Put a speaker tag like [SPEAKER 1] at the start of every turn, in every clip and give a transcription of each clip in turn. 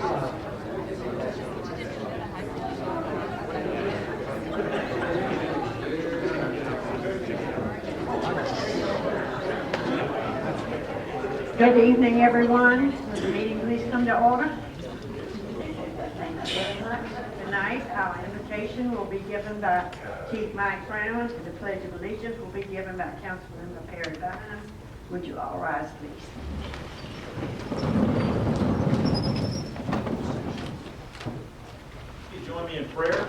[SPEAKER 1] Good evening, everyone. Will the meeting please come to order? Thank you very much. Tonight, our invitation will be given by Chief Mike Brown, and the Pledge of Allegiance will be given by Councilmember Perry Bynum. Would you all rise, please?
[SPEAKER 2] You join me in prayer.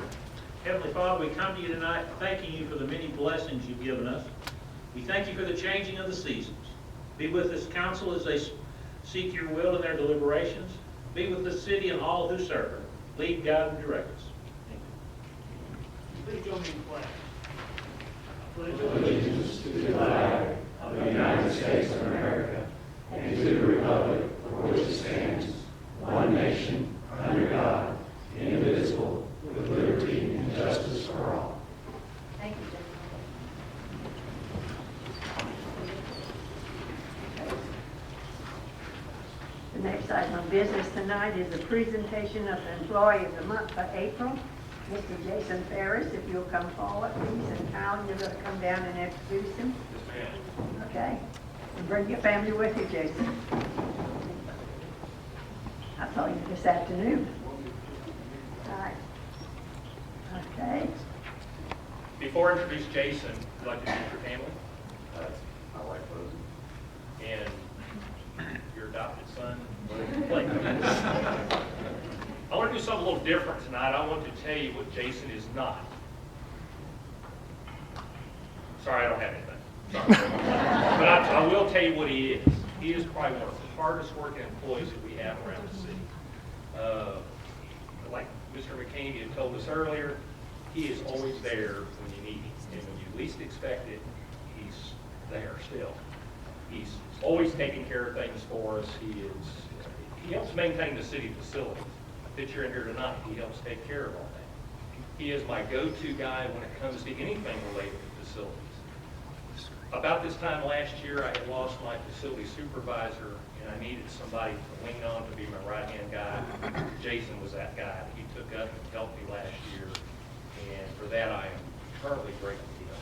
[SPEAKER 2] Heavenly Father, we come to you tonight thanking you for the many blessings you've given us. We thank you for the changing of the seasons. Be with this council as they seek your will in their deliberations. Be with the city and all who serve her. Lead, guide, and direct us. Please join me in prayer.
[SPEAKER 3] Pledge allegiance to the flag of the United States of America and to the republic for which it stands, one nation, under God, indivisible, with liberty and justice for all.
[SPEAKER 1] Thank you, The next item of business tonight is a presentation of the Employee of the Month for April. Mr. Jason Ferris, if you'll come forward, please, and Kyle, you're going to come down and introduce him.
[SPEAKER 2] Yes, ma'am.
[SPEAKER 1] Okay? And bring your family with you, Jason. I saw you this afternoon. All right. Okay.
[SPEAKER 4] Before I introduce Jason, I'd like to meet your family.
[SPEAKER 3] My wife Rosie.
[SPEAKER 4] And your adopted son, Blake. I want to do something a little different tonight. I want to tell you what Jason is not. Sorry, I don't have anything. Sorry. But I will tell you what he is. He is probably one of the hardest working employees that we have around the city. Like Mr. McCaney had told us earlier, he is always there when you need him. And when you least expect it, he's there still. He's always taking care of things for us. He helps maintain the city facilities. That you're in here tonight, he helps take care of all that. He is my go-to guy when it comes to anything related to facilities. About this time last year, I had lost my facility supervisor, and I needed somebody to lean on to be my right-hand guy. Jason was that guy. He took up and helped me last year, and for that I am eternally grateful to him.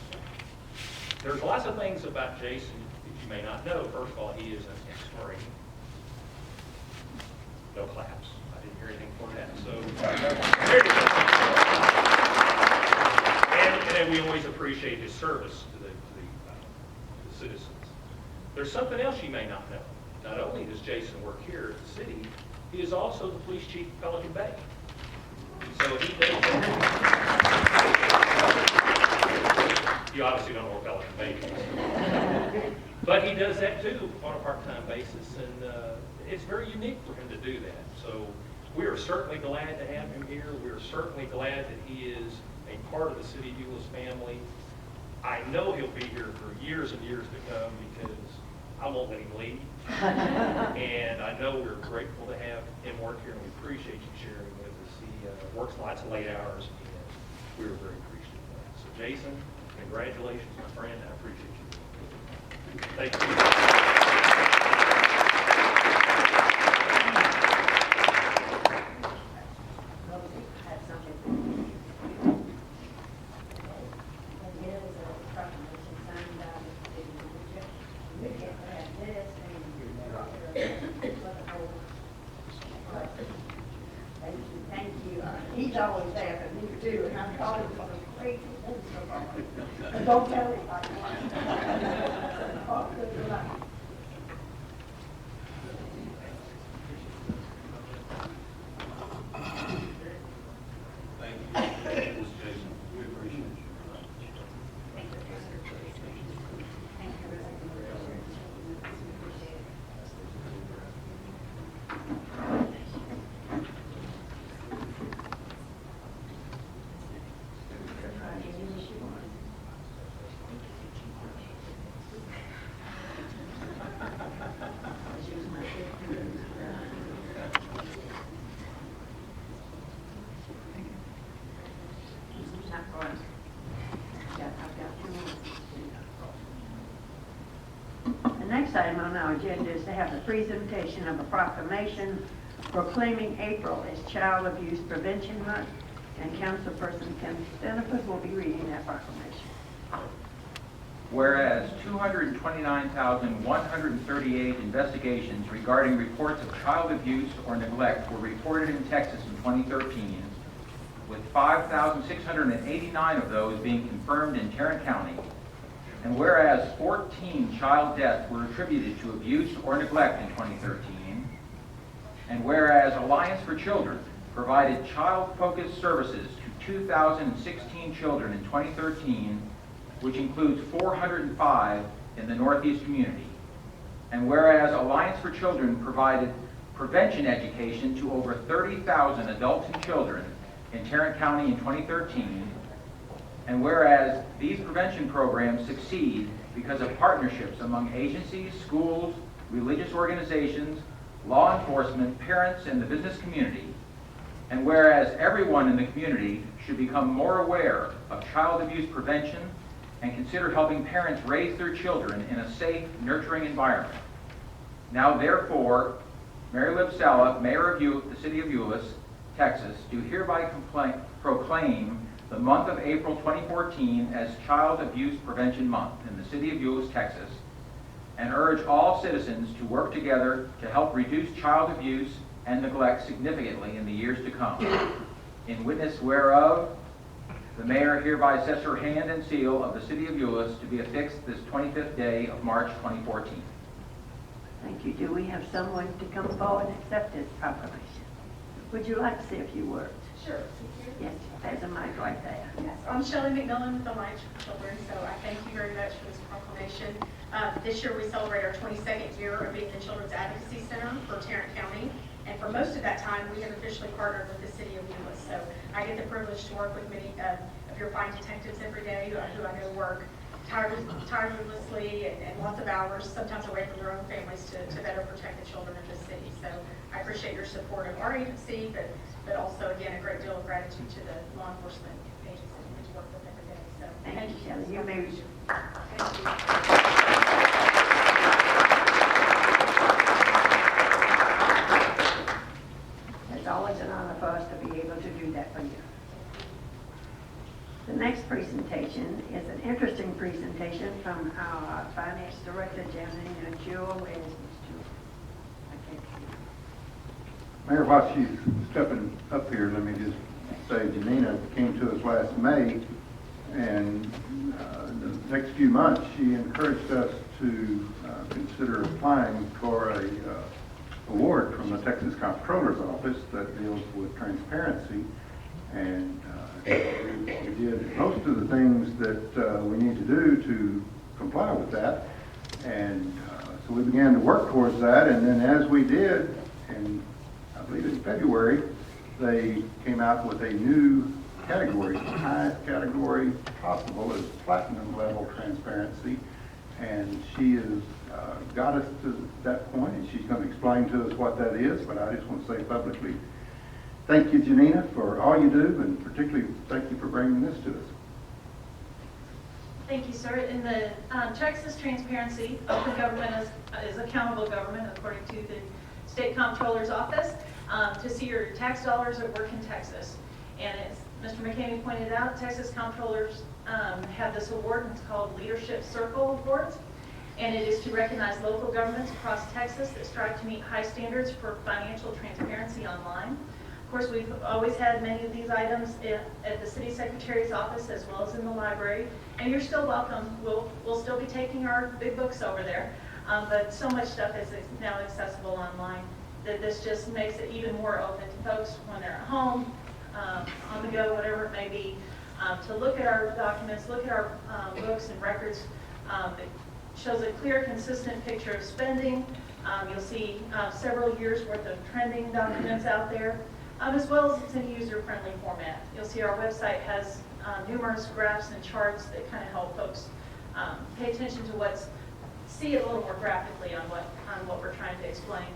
[SPEAKER 4] There's lots of things about Jason that you may not know. First of all, he is an ex-Marine. No claps. I didn't hear anything for that. So, and we always appreciate his service to the citizens. There's something else you may not know. Not only does Jason work here at the city, he is also the police chief of Pelican Bay. So he does. You obviously don't know where Pelican Bay is. But he does that too on a part-time basis, and it's very unique for him to do that. So we are certainly glad to have him here. We are certainly glad that he is a part of the City of Euless family. I know he'll be here for years and years to come because I won't let him leave. And I know we're grateful to have him work here, and we appreciate you sharing with us. He works lots of late hours, and we were very appreciative of that. So Jason, congratulations, my friend. I appreciate you. Thank you.
[SPEAKER 1] Thank you. He's always there for me too, and I'm calling for the great. And don't tell anybody.
[SPEAKER 3] Thank you. Jason, we appreciate you.
[SPEAKER 1] The next item on our agenda is to have the presentation of a proclamation proclaiming April as Child Abuse Prevention Month, and Councilperson Kim Steniford will be reading that proclamation.
[SPEAKER 5] Whereas 229,138 investigations regarding reports of child abuse or neglect were reported in Texas in 2013, with 5,689 of those being confirmed in Tarrant County, and whereas 14 child deaths were attributed to abuse or neglect in 2013, and whereas Alliance for Children provided child-focused services to 2,016 children in 2013, which includes 405 in the Northeast community. And whereas Alliance for Children provided prevention education to over 30,000 adults and children in Tarrant County in 2013, and whereas these prevention programs succeed because of partnerships among agencies, schools, religious organizations, law enforcement, parents, and the business community, and whereas everyone in the community should become more aware of child abuse prevention and consider helping parents raise their children in a safe, nurturing environment. Now therefore, Mary Liv Sala, Mayor of the City of Euless, Texas, do hereby proclaim the month of April 2014 as Child Abuse Prevention Month in the City of Euless, Texas, and urge all citizens to work together to help reduce child abuse and neglect significantly in the years to come. In witness whereof, the Mayor hereby sets her hand and seal of the City of Euless to be affixed this 25th day of March 2014.
[SPEAKER 1] Thank you. Do we have someone to come forward and accept this proclamation? Would you like to say a few words?
[SPEAKER 6] Sure.
[SPEAKER 1] Yes, there's a mic right there.
[SPEAKER 6] Yes, I'm Shelley McMillan with the Alliance for Children, so I thank you very much for this proclamation. This year we celebrate our 22nd year of being the Children's Advocacy Center for Tarrant County, and for most of that time we have officially partnered with the City of Euless. So I get the privilege to work with many of your fine detectives every day who I know work tirelessly and lots of hours, sometimes away from their own families, to better protect the children of the city. So I appreciate your support of our agency, but also, again, a great deal of gratitude to the law enforcement agencies we work with every day. So
[SPEAKER 1] Thank you, Shelley. You may.
[SPEAKER 6] Thank you.
[SPEAKER 1] It's always an honor for us to be able to do that for you. The next presentation is an interesting presentation from our Finance Director, Janina Jewell. Where is Ms. Jewell? I can't see her.
[SPEAKER 7] Mayor, while she's stepping up here, let me just say Janina came to us last May, and the next few months she encouraged us to consider applying for a award from the Texas Comptroller's Office that deals with transparency, and we did most of the things that we need to do to comply with that, and so we began to work towards that, and then as we did, and I believe in February, they came out with a new category, the highest category possible is platinum level transparency, and she has got us to that point, and she's going to explain to us what that is, but I just want to say publicly, thank you, Janina, for all you do, and particularly thank you for bringing this to us.
[SPEAKER 8] Thank you, sir. In the Texas Transparency, open government is accountable government according to the State Comptroller's Office, to see your tax dollars at work in Texas. And as Mr. McCamey pointed out, Texas Comptrollers have this award, and it's called Leadership Circle Awards. And it is to recognize local governments across Texas that strive to meet high standards for financial transparency online. Of course, we've always had many of these items at the City Secretary's office as well as in the library. And you're still welcome. We'll still be taking our big books over there. But so much stuff is now accessible online that this just makes it even more open to folks when they're at home, on the go, whatever it may be, to look at our documents, look at our books and records. It shows a clear, consistent picture of spending. You'll see several years worth of trending documents out there, as well as it's in a user-friendly format. You'll see our website has numerous graphs and charts that kind of help folks pay attention to see it a little more graphically on what we're trying to explain.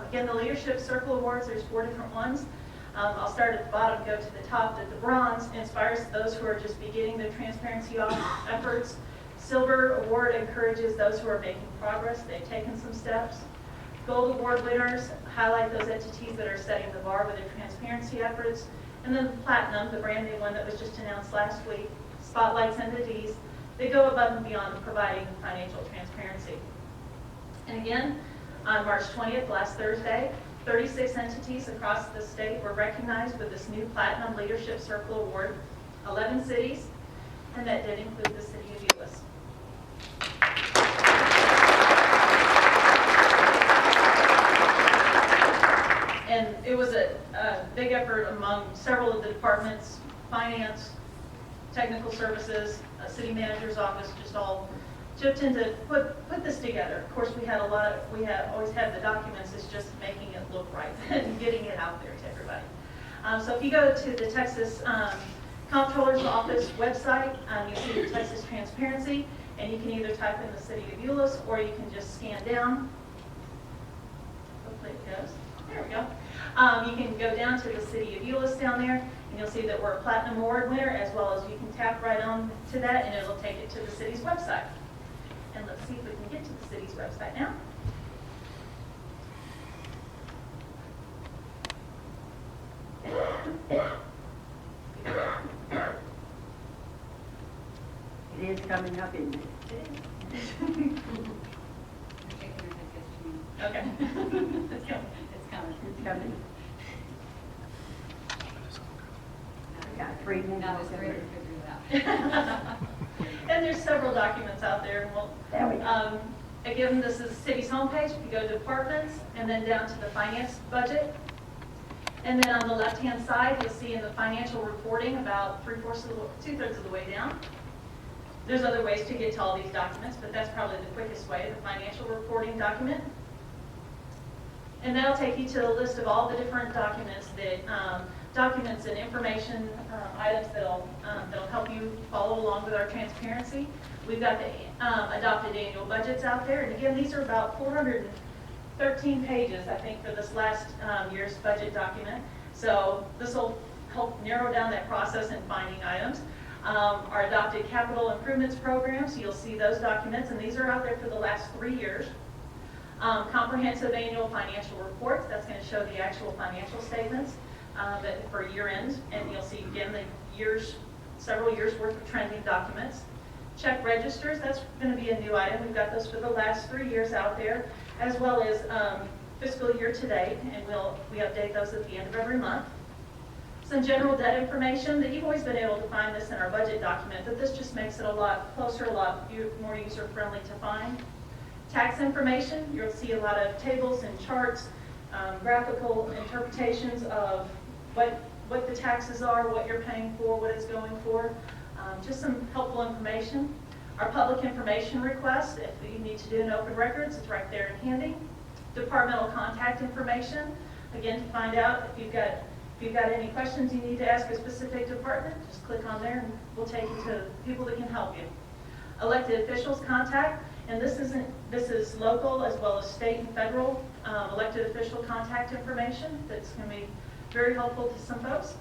[SPEAKER 8] Again, the Leadership Circle Awards, there's 4 different ones. I'll start at the bottom, go to the top. The bronze inspires those who are just beginning their transparency efforts. Silver award encourages those who are making progress. They've taken some steps. Gold Award winners, highlight those entities that are setting the bar with their transparency efforts. And then Platinum, the brand new one that was just announced last week, spotlights entities that go above and beyond providing financial transparency. And again, on March 20th, last Thursday, 36 entities across the state were recognized with this new Platinum Leadership Circle Award, 11 cities, and that did include the city of Euless. And it was a big effort among several of the departments, finance, technical services, city manager's office, just all chipped in to put this together. Of course, we always had the documents, it's just making it look right and getting it out there to everybody. So if you go to the Texas Comptroller's Office website, you see the Texas Transparency, and you can either type in the city of Euless, or you can just scan down. Hopefully it goes. There we go. You can go down to the city of Euless down there, and you'll see that we're a Platinum Award winner, as well as you can tap right on to that, and it'll take it to the city's website. And let's see if we can get to the city's website now.
[SPEAKER 1] It is coming up, isn't it?
[SPEAKER 8] Okay. Let's go.
[SPEAKER 1] It's coming. I got 3 minutes.
[SPEAKER 9] Now it's ready to figure it out.
[SPEAKER 8] And there's several documents out there. And
[SPEAKER 1] There we go.
[SPEAKER 8] again, this is the city's homepage. You go to departments and then down to the finance budget. And then on the left-hand side, you'll see in the financial reporting about 2/3 of the way down. There's other ways to get to all these documents, but that's probably the quickest way, the financial reporting document. And that'll take you to a list of all the different documents and information items that'll help you follow along with our transparency. We've got the adopted annual budgets out there, and again, these are about 413 pages, I think, for this last year's budget document. So this will help narrow down that process in finding items. Our adopted capital improvements programs, you'll see those documents, and these are out there for the last 3 years. Comprehensive annual financial reports, that's going to show the actual financial statements for year end, and you'll see again the several years worth of trending documents. Check registers, that's going to be a new item. We've got those for the last 3 years out there, as well as fiscal year to date, and we update those at the end of every month. Some general debt information that you've always been able to find this in our budget document, but this just makes it a lot closer, a lot more user-friendly to find. Tax information, you'll see a lot of tables and charts, graphical interpretations of what the taxes are, what you're paying for, what it's going for. Just some helpful information. Our public information request, if you need to do an open records, it's right there and handy. Departmental contact information, again, to find out if you've got any questions you need to ask a specific department, just click on there and we'll take you to people that can help you. Elected officials contact, and this is local as well as state and federal elected official contact information that's going to be very helpful to some folks.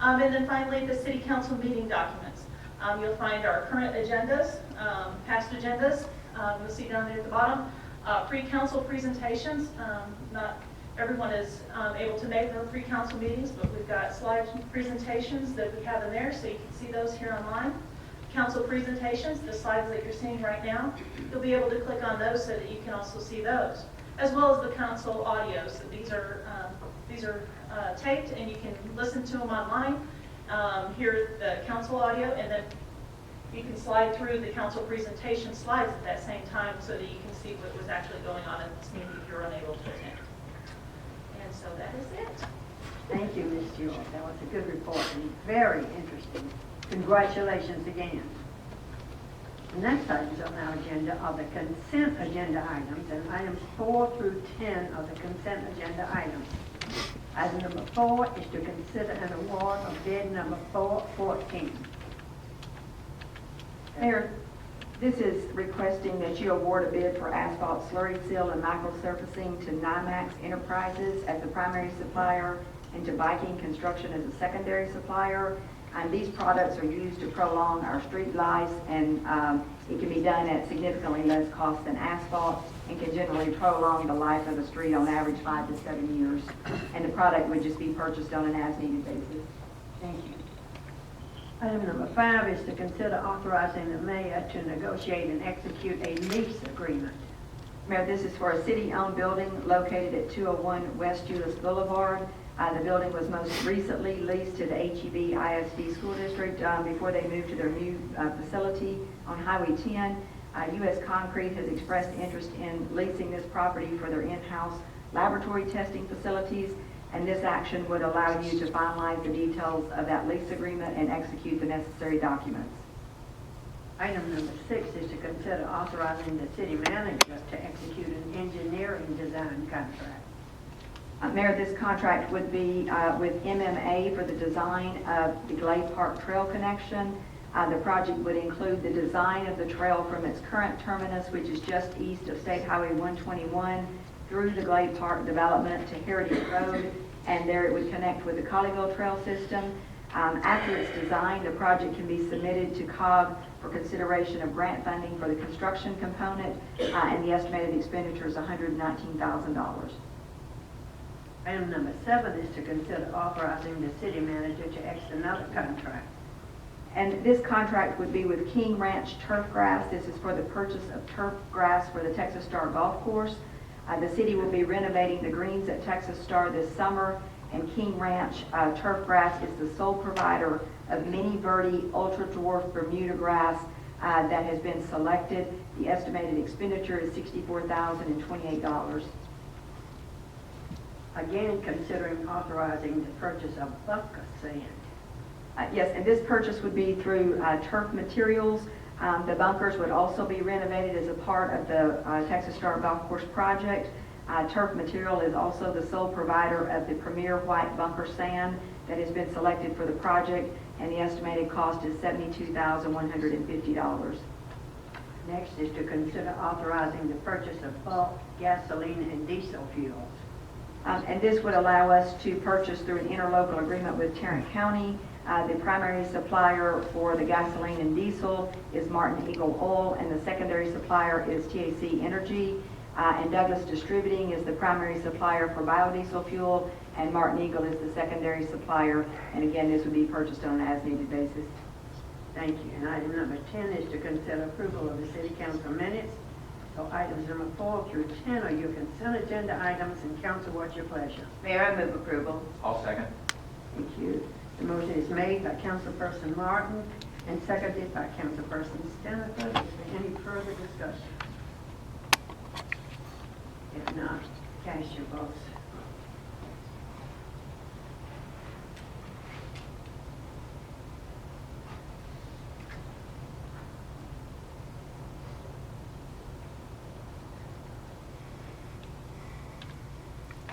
[SPEAKER 8] And then finally, the city council meeting documents. You'll find our current agendas, past agendas. You'll see down there at the bottom, pre-council presentations. Not everyone is able to make their pre-council meetings, but we've got slide presentations that we have in there, so you can see those here online. Council presentations, the slides that you're seeing right now, you'll be able to click on those so that you can also see those, as well as the council audios. So these are taped, and you can listen to them online, hear the council audio, and then you can slide through the council presentation slides at that same time so that you can see what was actually going on at this meeting if you're unable to attend. And so that is it.
[SPEAKER 1] Thank you, Ms. Jewell. That was a good report and very interesting. Congratulations again. The next items on our agenda are the consent agenda items, and items 4 through 10 are the consent agenda items. Item number 4 is to consider an award of bid number 414.
[SPEAKER 10] Mayor, this is requesting that you award a bid for asphalt slurry seal and microsurfacing to NYMAX Enterprises as the primary supplier and to Viking Construction as a secondary supplier. These products are used to prolong our street lights, and it can be done at significantly less cost than asphalt and can generally prolong the life of the street on average 5 to 7 years. And the product would just be purchased on an as-needed basis.
[SPEAKER 1] Thank you. Item number 5 is to consider authorizing the mayor to negotiate and execute a lease agreement.
[SPEAKER 10] Mayor, this is for a city-owned building located at 201 West Euless Boulevard. The building was most recently leased to the HEB ISD School District before they moved to their new facility on Highway 10. U.S. Concrete has expressed interest in leasing this property for their in-house laboratory testing facilities, and this action would allow you to finalize the details of that lease agreement and execute the necessary documents.
[SPEAKER 1] Item number 6 is to consider authorizing the city manager to execute an engineering design contract.
[SPEAKER 10] Mayor, this contract would be with MMA for the design of the Glade Park Trail connection. The project would include the design of the trail from its current terminus, which is just east of State Highway 121, through the Glade Park development to Heritage Road, and there it would connect with the Colleyville Trail system. After it's designed, the project can be submitted to COG for consideration of grant funding for the construction component, and the estimated expenditure is $119,000.
[SPEAKER 1] Item number 7 is to consider authorizing the city manager to execute another contract.
[SPEAKER 10] And this contract would be with King Ranch Turf Grass. This is for the purchase of turf grass for the Texas Star Golf Course. The city will be renovating the greens at Texas Star this summer, and King Ranch Turf Grass is the sole provider of Mini Verde Ultra Dwarf Bermuda grass that has been selected. The estimated expenditure is $64,028.
[SPEAKER 1] Again, considering authorizing the purchase of bunker sand.
[SPEAKER 10] Yes, and this purchase would be through Turf Materials. The bunkers would also be renovated as a part of the Texas Star Golf Course project. Turf Material is also the sole provider of the premier white bunker sand that has been selected for the project, and the estimated cost is $72,150.
[SPEAKER 1] Next is to consider authorizing the purchase of bulk gasoline and diesel fuels.
[SPEAKER 10] And this would allow us to purchase through an interlocal agreement with Tarrant County. The primary supplier for the gasoline and diesel is Martin Eagle Oil, and the secondary supplier is TAC Energy. And Douglas Distributing is the primary supplier for biodiesel fuel, and Martin Eagle is the secondary supplier. And again, this would be purchased on an as-needed basis.
[SPEAKER 1] Thank you. And item number 10 is to consider approval of the city council minutes. So items number 4 through 10 are your consent agenda items, and council, what's your pleasure?
[SPEAKER 10] Mayor, I move approval.
[SPEAKER 5] I'll second.
[SPEAKER 1] Thank you. The motion is made by Councilperson Martin and seconded by Councilperson Stenifer. Is there any further discussion? If not, cast your votes.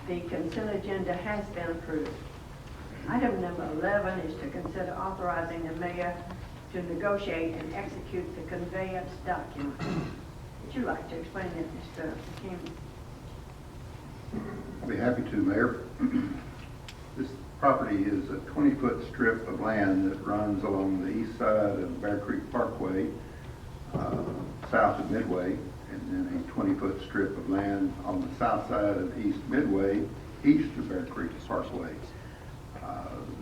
[SPEAKER 1] The consent agenda has been approved. Item number 11 is to consider authorizing the mayor to negotiate and execute the conveyance document. Would you like to explain that, Mr. King?
[SPEAKER 7] I'll be happy to, Mayor. This property is a 20-foot strip of land that runs along the east side of Bear Creek Parkway, south of Midway, and then a 20-foot strip of land on the south side of East Midway, east of Bear Creek Parkway.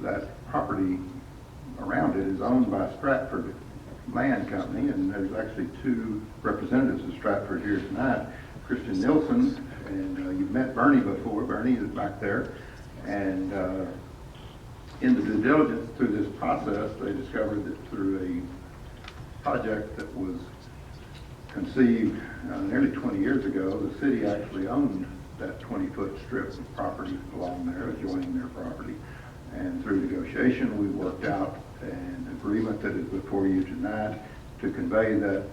[SPEAKER 7] That property around it is owned by Stratford Land Company, and there's actually 2 representatives of Stratford here tonight, Christian Nilsson, and you've met Bernie before. Bernie is back there, and in the due diligence through this process, they discovered that through a project that was conceived nearly 20 years ago, the city actually owned that 20-foot strip of property along there, adjoining their property. And through negotiation, we worked out an agreement that is before you tonight to convey that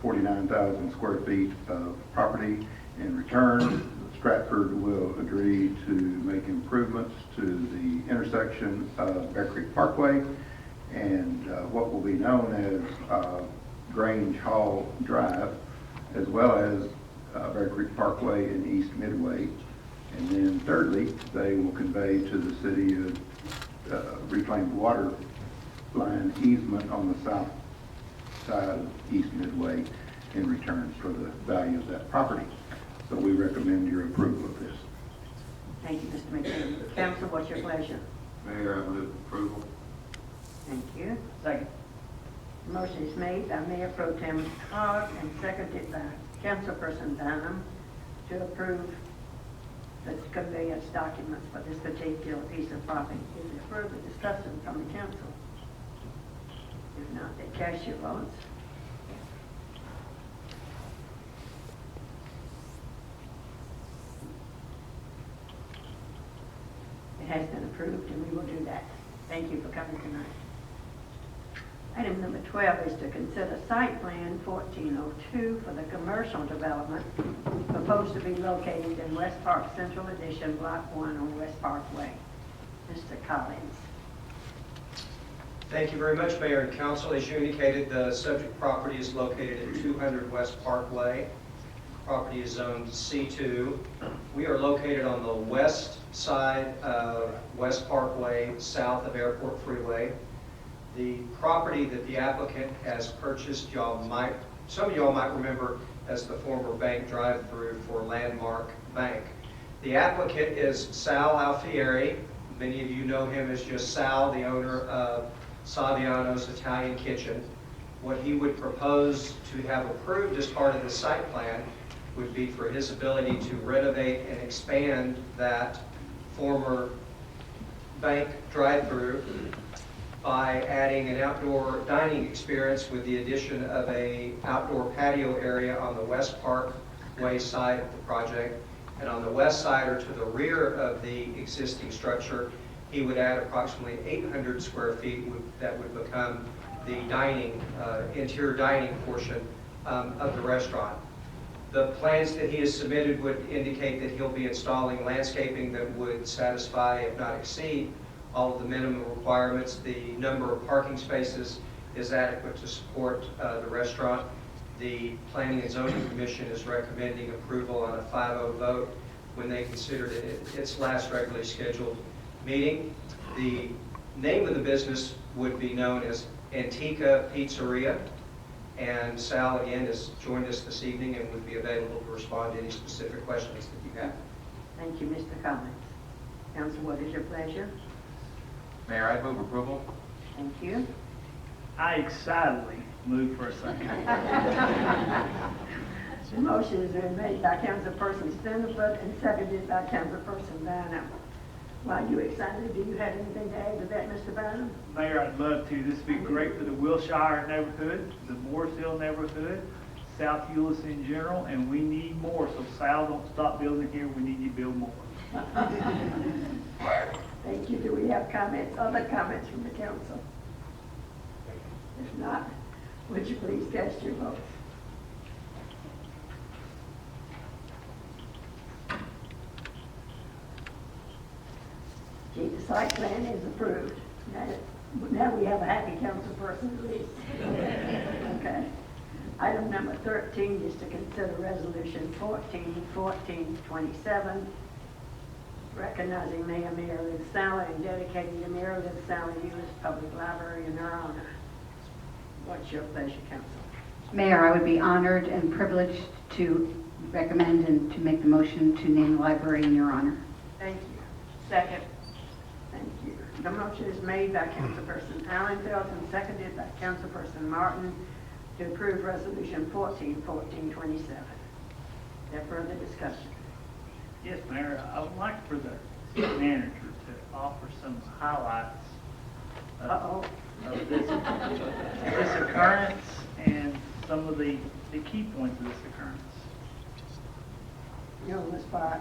[SPEAKER 7] 49,000 square feet of property. In return, Stratford will agree to make improvements to the intersection of Bear Creek Parkway and what will be known as Grange Hall Drive, as well as Bear Creek Parkway and East Midway. And then thirdly, they will convey to the city reclaimed water line easement on the south side of East Midway in return for the value of that property. So we recommend your approval of this.
[SPEAKER 1] Thank you, Mr. McKinney. Council, what's your pleasure?
[SPEAKER 3] Mayor, I move approval.
[SPEAKER 1] Thank you.
[SPEAKER 5] Second.
[SPEAKER 1] Motion is made by Mayor Pro Tem Hogg and seconded by Councilperson Bynum to approve the conveyance documents for this particular piece of property. Is there further discussion from the council? If not, then cast your votes. It has been approved, and we will do that. Thank you for coming tonight. Item number 12 is to consider site plan 1402 for the commercial development proposed to be located in West Park Central Edition, Block 1 on West Parkway. Mr. Collins.
[SPEAKER 11] Thank you very much, Mayor and Council. As you indicated, the subject property is located at 200 West Parkway. Property is zoned C2. We are located on the west side of West Parkway, south of Airport Freeway. The property that the applicant has purchased, some of y'all might remember as the former bank drive-through for Landmark Bank. The applicant is Sal Alfieri. Many of you know him as just Sal, the owner of Saviano's Italian Kitchen. What he would propose to have approved as part of the site plan would be for his ability to renovate and expand that former bank drive-through by adding an outdoor dining experience with the addition of an outdoor patio area on the West Parkway side of the project. And on the west side, or to the rear of the existing structure, he would add approximately 800 square feet that would become the dining, interior dining portion of the restaurant. The plans that he has submitted would indicate that he'll be installing landscaping that would satisfy, if not exceed, all of the minimum requirements. The number of parking spaces is adequate to support the restaurant. The Planning and Zoning Commission is recommending approval on a 5-0 vote when they considered it its last regularly scheduled meeting. The name of the business would be known as Antica Pizzeria. And Sal, again, has joined us this evening and would be available to respond to any specific questions that you have.
[SPEAKER 1] Thank you, Mr. Collins. Council, what is your pleasure?
[SPEAKER 5] Mayor, I move approval.
[SPEAKER 1] Thank you.
[SPEAKER 12] I excitedly move for a second.
[SPEAKER 1] The motion has been made by Councilperson Stenderfoot and seconded by Councilperson Bynum. While you're excited, do you have anything to add to that, Mr. Bynum?
[SPEAKER 12] Mayor, I'd love to. This would be great for the Wilshire neighborhood, the Mooresville neighborhood, South Euless in general, and we need more. So Sal, don't stop building here. We need you to build more.
[SPEAKER 1] Thank you. Do we have comments, other comments from the council? If not, would you please cast your votes? Gee, the site plan is approved. Now we have a happy council person at least. Okay. Item number 13 is to consider resolution 141427, recognizing Mayor Liv Sala and dedicating the Mayor Liv Sala Euless Public Library in her honor. What's your pleasure, council?
[SPEAKER 13] Mayor, I would be honored and privileged to recommend and to make the motion to name the library in your honor.
[SPEAKER 1] Thank you. Second. Thank you. The motion is made by Councilperson Allenfeld and seconded by Councilperson Martin to approve resolution 141427. Is there further discussion?
[SPEAKER 12] Yes, Mayor, I would like for the city manager to offer some highlights of this occurrence and some of the key points of this occurrence.
[SPEAKER 1] You're on the spot.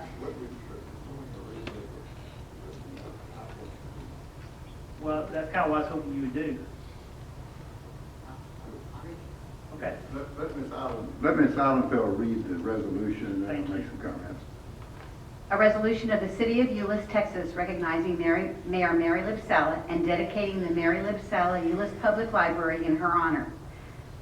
[SPEAKER 12] Well, that's kind of what I was hoping you would do. Okay.
[SPEAKER 7] Let Ms. Allenfeld read the resolution and then
[SPEAKER 12] Thank
[SPEAKER 7] I'll
[SPEAKER 12] you.
[SPEAKER 7] make some comments.
[SPEAKER 13] A resolution of the City of Euless, Texas, recognizing Mayor Mary Liv Sala and dedicating the Mary Liv Sala Euless Public Library in her honor.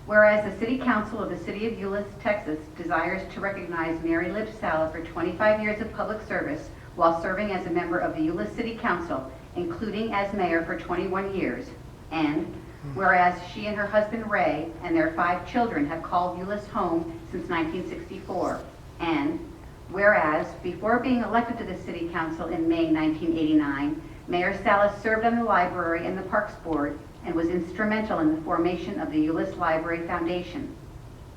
[SPEAKER 13] Whereas the City Council of the City of Euless, Texas, desires to recognize Mary Liv Sala for 25 years of public service while serving as a member of the Euless City Council, including as mayor for 21 years. And whereas she and her husband Ray and their 5 children have called Euless home since 1964. And whereas before being elected to the City Council in May 1989, Mayor Salas served on the Library and the Parks Board and was instrumental in the formation of the Euless Library Foundation.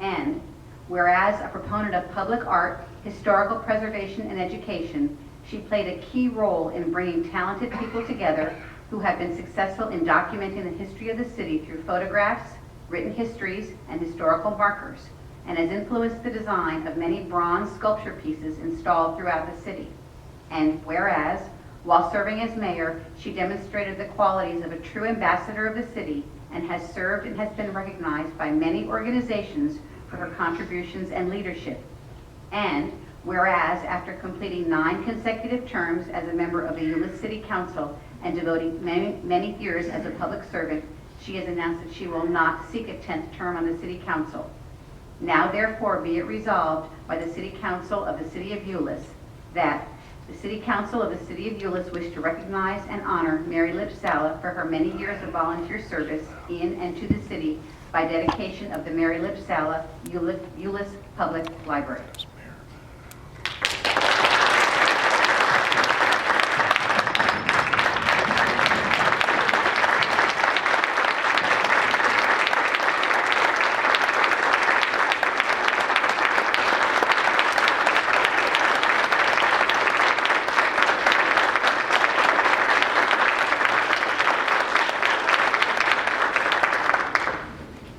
[SPEAKER 13] And whereas a proponent of public art, historical preservation, and education, she played a key role in bringing talented people together who have been successful in documenting the history of the city through photographs, written histories, and historical markers, and has influenced the design of many bronze sculpture pieces installed throughout the city. And whereas, while serving as mayor, she demonstrated the qualities of a true ambassador of the city and has served and has been recognized by many organizations for her contributions and leadership. And whereas, after completing 9 consecutive terms as a member of the Euless City Council and devoting many years as a public servant, she has announced that she will not seek a 10th term on the City Council. Now therefore be it resolved by the City Council of the City of Euless that the City Council of the City of Euless wish to recognize and honor Mary Libb Sala for her many years of volunteer service in and to the city by dedication of the Mary Libb Sala Euless Public Library.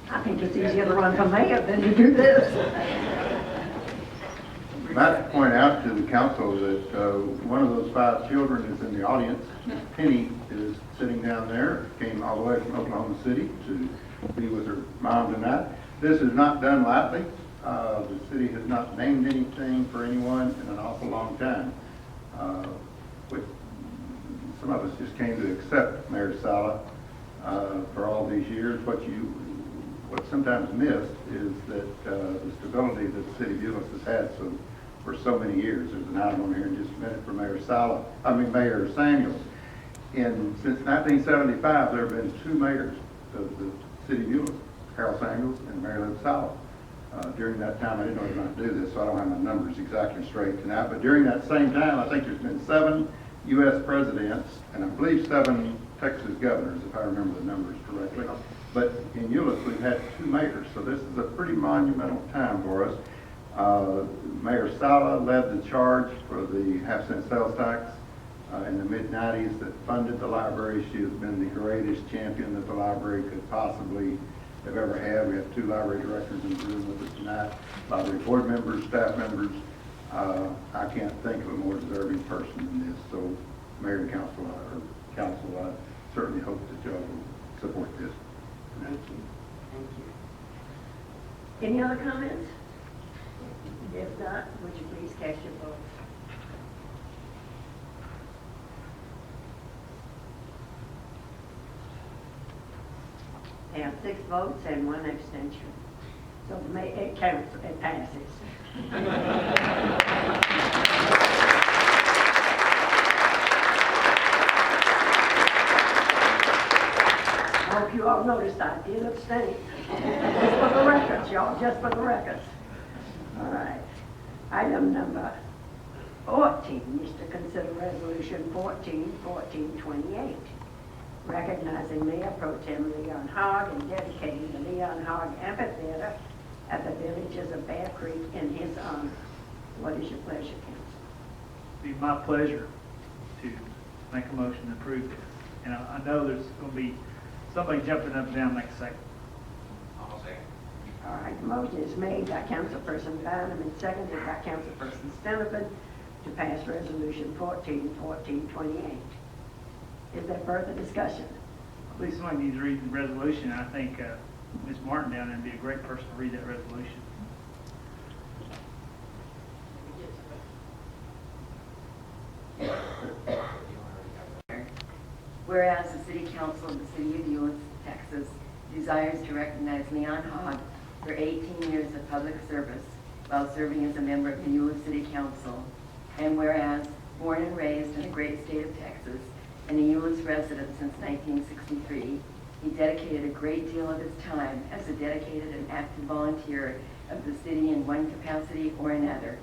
[SPEAKER 1] I think it's easier to run for mayor than to do this.
[SPEAKER 7] I'd like to point out to the council that one of those 5 children is in the audience. Penny is sitting down there, came all the way from Oklahoma City to be with her mom tonight. This is not done lightly. The city has not named anything for anyone in an awful long time. Some of us just came to accept Mayor Sala for all these years. What's sometimes missed is that the stability that the city of Euless has had for so many years. There's an item on here in just a minute for Mayor Samuels. Since 1975, there have been 2 mayors of the city of Euless, Harold Samuels and Mary Libb Sala. During that time, I didn't know I was going to do this, so I don't have my numbers exactly straight tonight, but during that same time, I think there's been 7 U.S. presidents, and I believe 7 Texas governors, if I remember the numbers correctly. But in Euless, we've had 2 mayors, so this is a pretty monumental time for us. Mayor Sala led the charge for the half-cent sales tax in the mid-90s that funded the library. She has been the greatest champion that the library could possibly have ever had. We have 2 library directors in the room with us tonight, library board members, staff members. I can't think of a more deserving person than this. So, Mayor and Council, I certainly hope that y'all will support this.
[SPEAKER 1] Thank you. Thank you. Any other comments? If not, would you please cast your vote? I have 6 votes and 1 abstention. So it counts, it passes. I hope you all noticed I did abstain. Just for the records, y'all, just for the records. All right. Item number 14 is to consider Resolution 1428, recognizing Mayor Pro Tem Leon Hogg and dedicating the Leon Hogg Amphitheater at the villages of Bear Creek in his honor. What is your pleasure, Council?
[SPEAKER 12] It'd be my pleasure to make a motion to approve this. And I know there's going to be somebody jumping up and down next second.
[SPEAKER 5] I'll second.
[SPEAKER 1] All right, the motion is made by Councilperson Bynum and seconded by Councilperson Steniford to pass Resolution 1428. Is there further discussion?
[SPEAKER 12] I believe somebody needs to read the resolution. I think Ms. Martin down there would be a great person to read that resolution.
[SPEAKER 14] Whereas the City Council of the City of Euless, Texas, desires to recognize Leon Hogg for 18 years of public service while serving as a member of the Euless City Council, and whereas born and raised in the great state of Texas and a Euless resident since 1963, He dedicated a great deal of his time as a dedicated and active volunteer of the city in one capacity or another.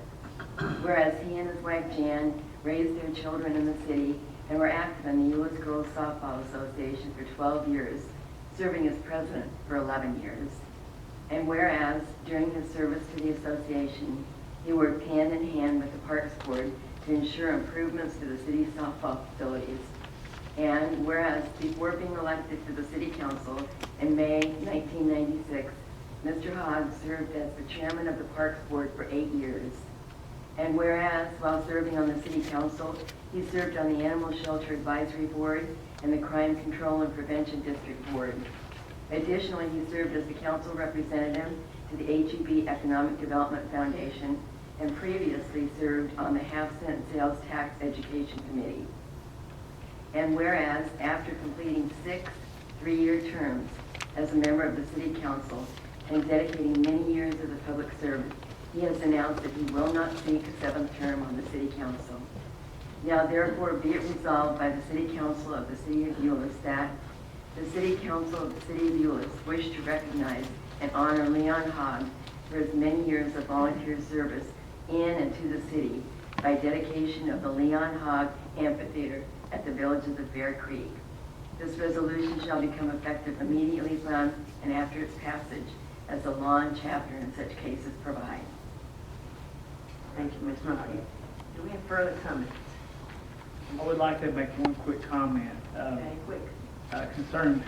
[SPEAKER 14] Whereas he and his wife Jan raised their children in the city and were active in the Euless Girls Softball Association for 12 years, serving as president for 11 years. And whereas during his service to the association, he worked hand in hand with the Parks Board to ensure improvements to the city's softball facilities. And whereas before being elected to the City Council in May 1996, Mr. Hogg served as the chairman of the Parks Board for 8 years. And whereas while serving on the City Council, he served on the Animal Shelter Advisory Board and the Crime Control and Prevention District Board. Additionally, he served as the council representative to the HEB Economic Development Foundation and previously served on the half-cent sales tax education committee. And whereas after completing 6 3-year terms as a member of the City Council and dedicating many years of the public service, he has announced that he will not seek a 7th term on the City Council. Now therefore be it resolved by the City Council of the City of Euless that the City Council of the City of Euless wish to recognize and honor Leon Hogg for his many years of volunteer service in and to the city by dedication of the Leon Hogg Amphitheater at the villages of Bear Creek. This resolution shall become effective immediately from and after its passage, as the law and chapter in such cases provide.
[SPEAKER 1] Thank you, Ms. Murphy. Do we have further comments?
[SPEAKER 12] I would like to make one quick comment.
[SPEAKER 1] Very quick.
[SPEAKER 12] Concerning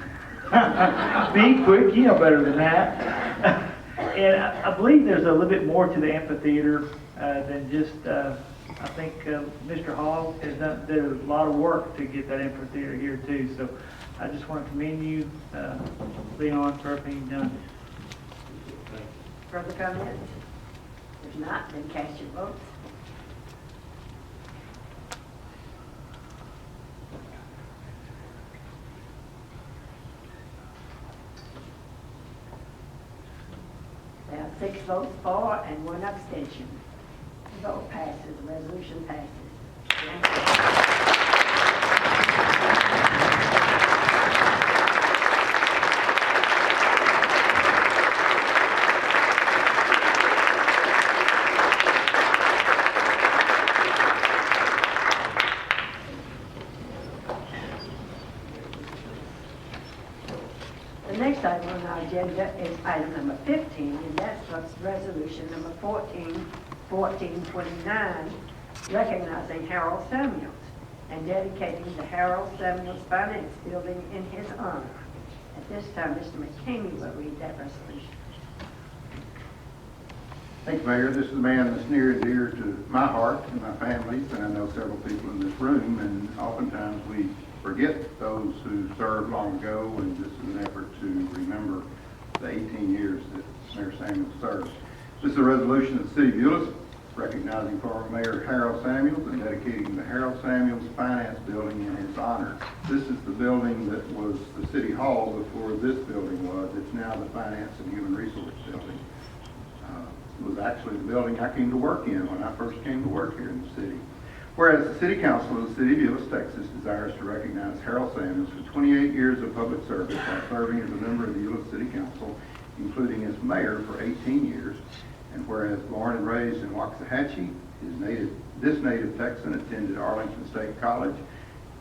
[SPEAKER 12] being quick, you know better than that. And I believe there's a little bit more to the amphitheater than just, I think Mr. Hall has did a lot of work to get that amphitheater here too. So I just want to commend you, Leon, for everything you've done.
[SPEAKER 1] Further comments? If not, then cast your votes. There are 6 votes for and 1 abstention. The vote passes, the resolution passes. Thank you. The next item on our agenda is item number 15, and that's resolution number 1429, recognizing Harold Samuels and dedicating the Harold Samuels Finance Building in his honor. At this time, Mr. McKamey will read that resolution.
[SPEAKER 7] Thank you, Mayor. This is a man that's near and dear to my heart and my family's, and I know several people in this room, and oftentimes we forget those who served long ago, and this is an effort to remember the 18 years that Mayor Samuels served. This is a resolution of the City of Euless recognizing former Mayor Harold Samuels and dedicating the Harold Samuels Finance Building in his honor. This is the building that was the City Hall before this building was. It's now the Finance and Human Resource Building. It was actually the building I came to work in when I first came to work here in the city. Whereas the City Council of the City of Euless, Texas desires to recognize Harold Samuels for 28 years of public service while serving as a member of the Euless City Council, including as mayor for 18 years. And whereas born and raised in Waxahachie, this native Texan attended Arlington State College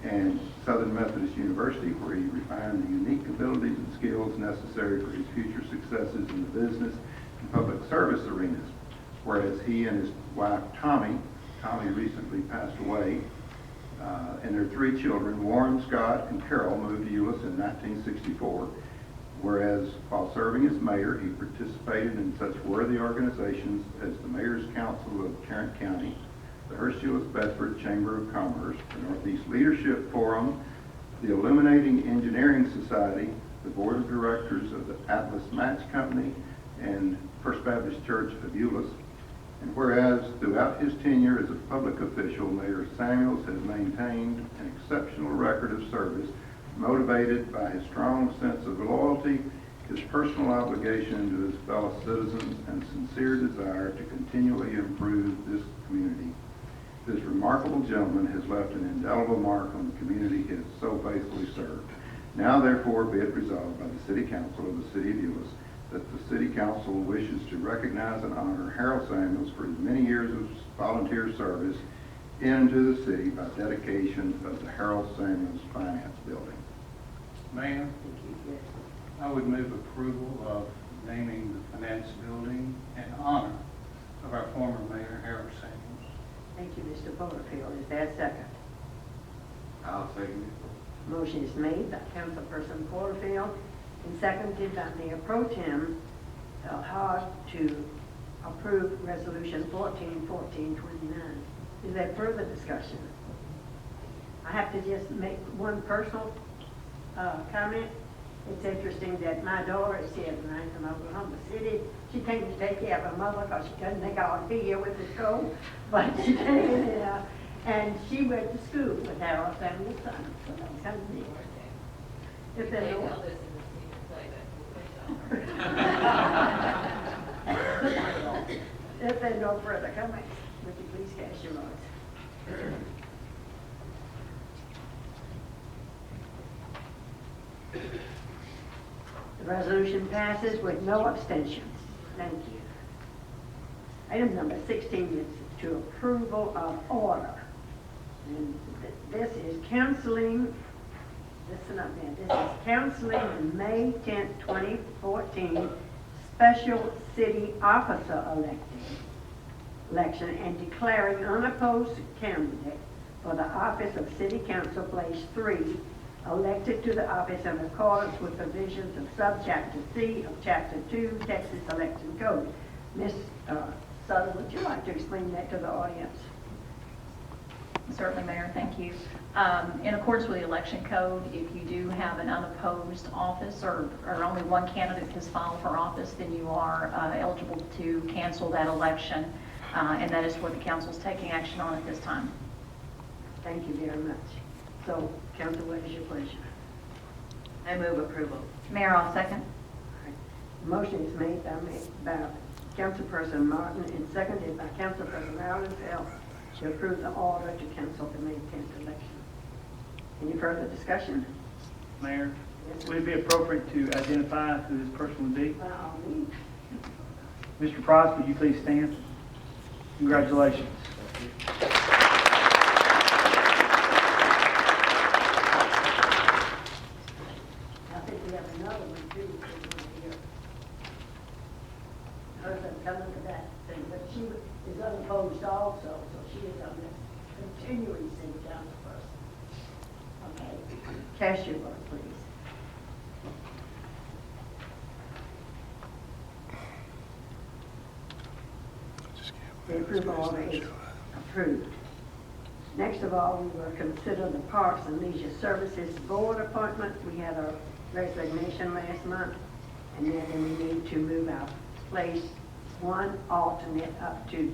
[SPEAKER 7] and Southern Methodist University, where he refined the unique abilities and skills necessary for his future successes in the business and public service arenas. Whereas he and his wife Tommy recently passed away, and their 3 children, Warren, Scott, and Carol, moved to Euless in 1964. Whereas while serving as mayor, he participated in such worthy organizations as the Mayor's Council of Tarrant County, the Herschel-Bedford Chamber of Commerce, the Northeast Leadership Forum, the Illuminating Engineering Society, the Board of Directors of the Atlas Match Company, and First Baptist Church of Euless. And whereas throughout his tenure as a public official, Mayor Samuels has maintained an exceptional record of service, motivated by his strong sense of loyalty, his personal obligation to his fellow citizens, and sincere desire to continually improve this community. This remarkable gentleman has left an indelible mark on the community he has so faithfully served. Now therefore be it resolved by the City Council of the City of Euless that the City Council wishes to recognize and honor Harold Samuels for his many years of volunteer service into the city by dedication of the Harold Samuels Finance Building.
[SPEAKER 3] Mayor, I would move approval of naming the finance building in honor of our former mayor, Harold Samuels.
[SPEAKER 1] Thank you, Mr. Porterfield. Is there a second?
[SPEAKER 5] I'll second it.
[SPEAKER 1] Motion is made by Councilperson Porterfield and seconded by Mayor Pro Tem Hogg to approve Resolution 1429. Is there further discussion? I have to just make one personal comment. It's interesting that my daughter is here tonight from Oklahoma City. She came to take care of her mother because she couldn't think I would be here with the school. But she came here, and she went to school with Harold Samuel's son. So that was kind of neat. If there's no, if there's no further comments, would you please cast your votes? The resolution passes with no abstentions. Thank you. Item number 16 is to approval of order. And this is canceling, listen up man, this is canceling the May 10th, 2014 special city officer election and declaring unopposed candidate for the office of City Council Place 3 elected to the office in accordance with provisions of subchapter C of Chapter 2 Texas Election Code. Ms. Sutter, would you like to explain that to the audience?
[SPEAKER 8] Certainly, Mayor, thank you. In accordance with the election code, if you do have an unopposed office or only one candidate has filed for office, then you are eligible to cancel that election, and that is what the council is taking action on at this time.
[SPEAKER 1] Thank you very much. So, Council, what is your pleasure?
[SPEAKER 14] I move approval.
[SPEAKER 8] Mayor, I'll second.
[SPEAKER 1] Motion is made by Councilperson Martin and seconded by Councilperson Allenfeld to approve the order to cancel the May 10th election. Any further discussion?
[SPEAKER 12] Mayor,
[SPEAKER 1] Yes,
[SPEAKER 12] would it be appropriate to identify who this person would be?
[SPEAKER 1] by all means.
[SPEAKER 12] Mr. Price, would you please stand? Congratulations.
[SPEAKER 1] I think we have another one too, here. Hers is coming to that thing, but she is unopposed also, so she is on this continuing city council person. Okay, cast your vote, please. The approval order is approved. Next of all, we will consider the Parks and Leisure Services Board appointment. We had a resignation last month, and then we need to move our place one alternate up to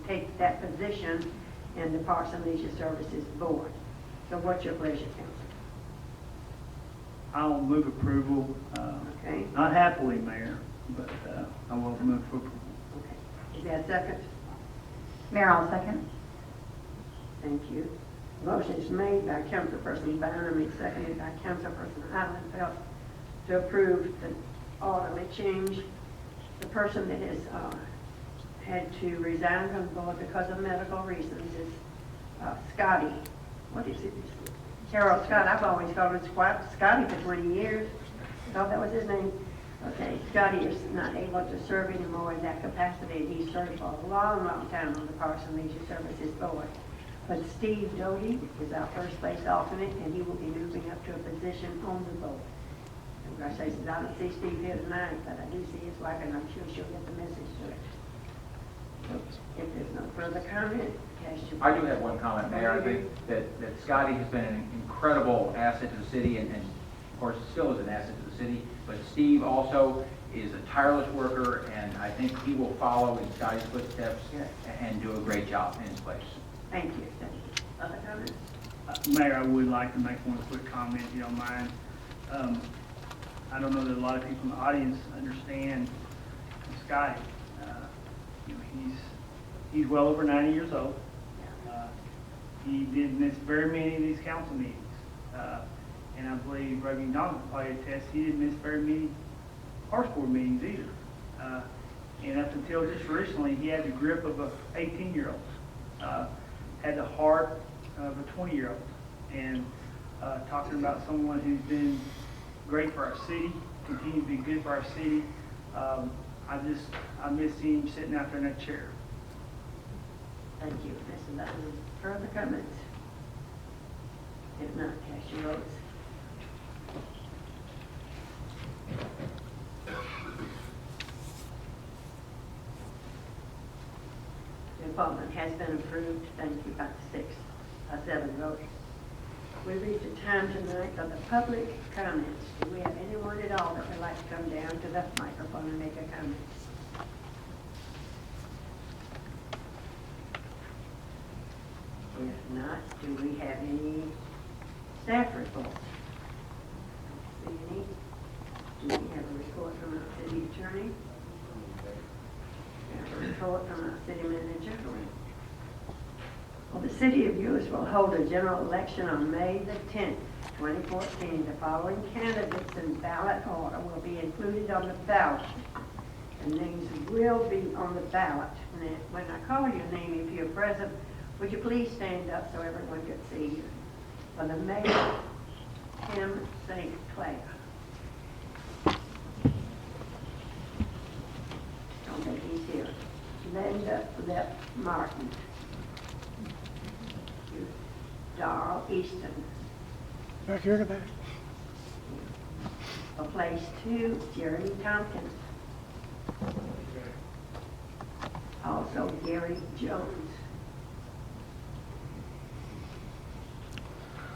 [SPEAKER 1] take that position in the Parks and Leisure Services Board. So what's your pleasure, Council?
[SPEAKER 12] I'll move approval,
[SPEAKER 1] Okay.
[SPEAKER 12] not happily, Mayor, but I will move for approval.
[SPEAKER 1] Okay. Is there a second?
[SPEAKER 8] Mayor, I'll second.
[SPEAKER 1] Thank you. Motion is made by Councilperson Bynum and seconded by Councilperson Allenfeld to approve the orderly change. The person that has had to resign from the board because of medical reasons is Scotty. What is it? Harold Scott. I've always called him Scotty for 20 years. Thought that was his name. Okay, Scotty is not able to serve anymore in that capacity, and he's served for a long, long time on the Parks and Leisure Services Board. But Steve Doty is our first place alternate, and he will be moving up to a position on the board. Congratulations. I don't see Steve here tonight, but I do see his wife, and I'm sure she'll get the message to it. So, if there's no further comment, cast your vote.
[SPEAKER 5] I do have one comment, Mayor. I think that Scotty has been an incredible asset to the city, and of course, still is an asset to the city. But Steve also is a tireless worker, and I think he will follow in Scotty's footsteps and do a great job in his place.
[SPEAKER 1] Thank you. Thank you. Other comments?
[SPEAKER 12] Mayor, I would like to make one quick comment, if you don't mind. I don't know that a lot of people in the audience understand Scotty. He's well over 90 years old. He did miss very many of these council meetings. And I believe Reverend Donald can probably attest, he didn't miss very many parks board meetings either. And up until just recently, he had the grip of a 18-year-old, had the heart of a 20-year-old. And talking about someone who's been great for our city, continue to be good for our city, I miss him sitting out there in that chair.
[SPEAKER 1] Thank you, Mr. Bowden. Further comments? If not, cast your votes. The appointment has been approved. Thank you, by 7 votes. We reached a time tonight for the public comments. Do we have anyone at all that would like to come down to the microphone and make a comment? If not, do we have any staff reports? See any? Do we have a report from our city attorney? We have a report from our city manager. Well, the city of Euless will hold a general election on May the 10th, 2014. The following candidates in ballot order will be included on the ballot. The names will be on the ballot. And when I call your name, if you're present, would you please stand up so everyone can see you? For the mayor, Tim St. Clair. Don't think he's here. Linda Lep Martin. Darrell Easton.
[SPEAKER 3] Back here in the back.
[SPEAKER 1] For place 2, Jeremy Tompkins. Also Gary Jones.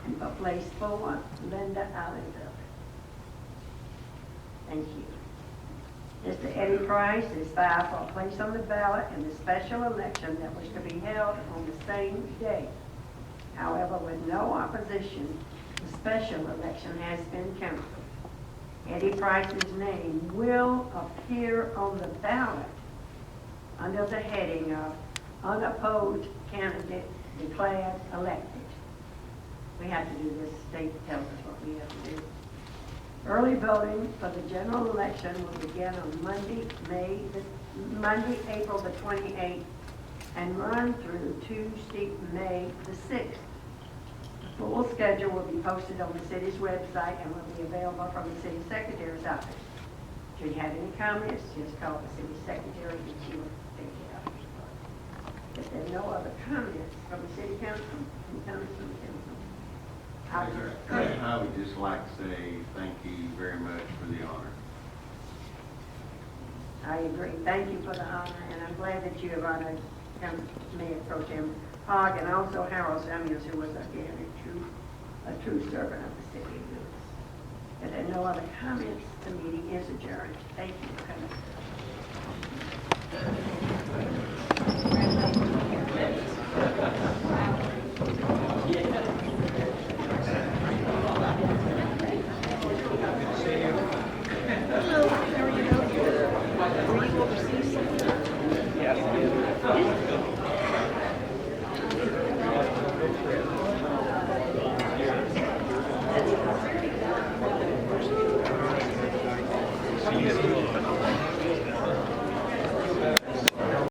[SPEAKER 1] And for place 4, Linda Allenville. Thank you. Mr. Eddie Price is filed for a place on the ballot in the special election that was to be held on the same day. However, with no opposition, the special election has been canceled. Eddie Price's name will appear on the ballot under the heading of unopposed candidate declared elected. We have to do this. The state tells us what we have to do. Early voting for the general election will begin on Monday, April the 28th, and run through Tuesday, May the 6th. The full schedule will be posted on the city's website and will be available from the city secretary's office. Should you have any comments, just call the city secretary and she will take it up. If there are no other comments from the city council, any comments from the council?
[SPEAKER 15] I would just like to say thank you very much for the honor.
[SPEAKER 1] I agree. Thank you for the honor, and I'm glad that you have honored Mayor Pro Tem Hogg and also Harold Samuels, who was again a true servant of the city of Euless. If there are no other comments, the meeting is adjourned. Thank you for coming.
[SPEAKER 3] Yes.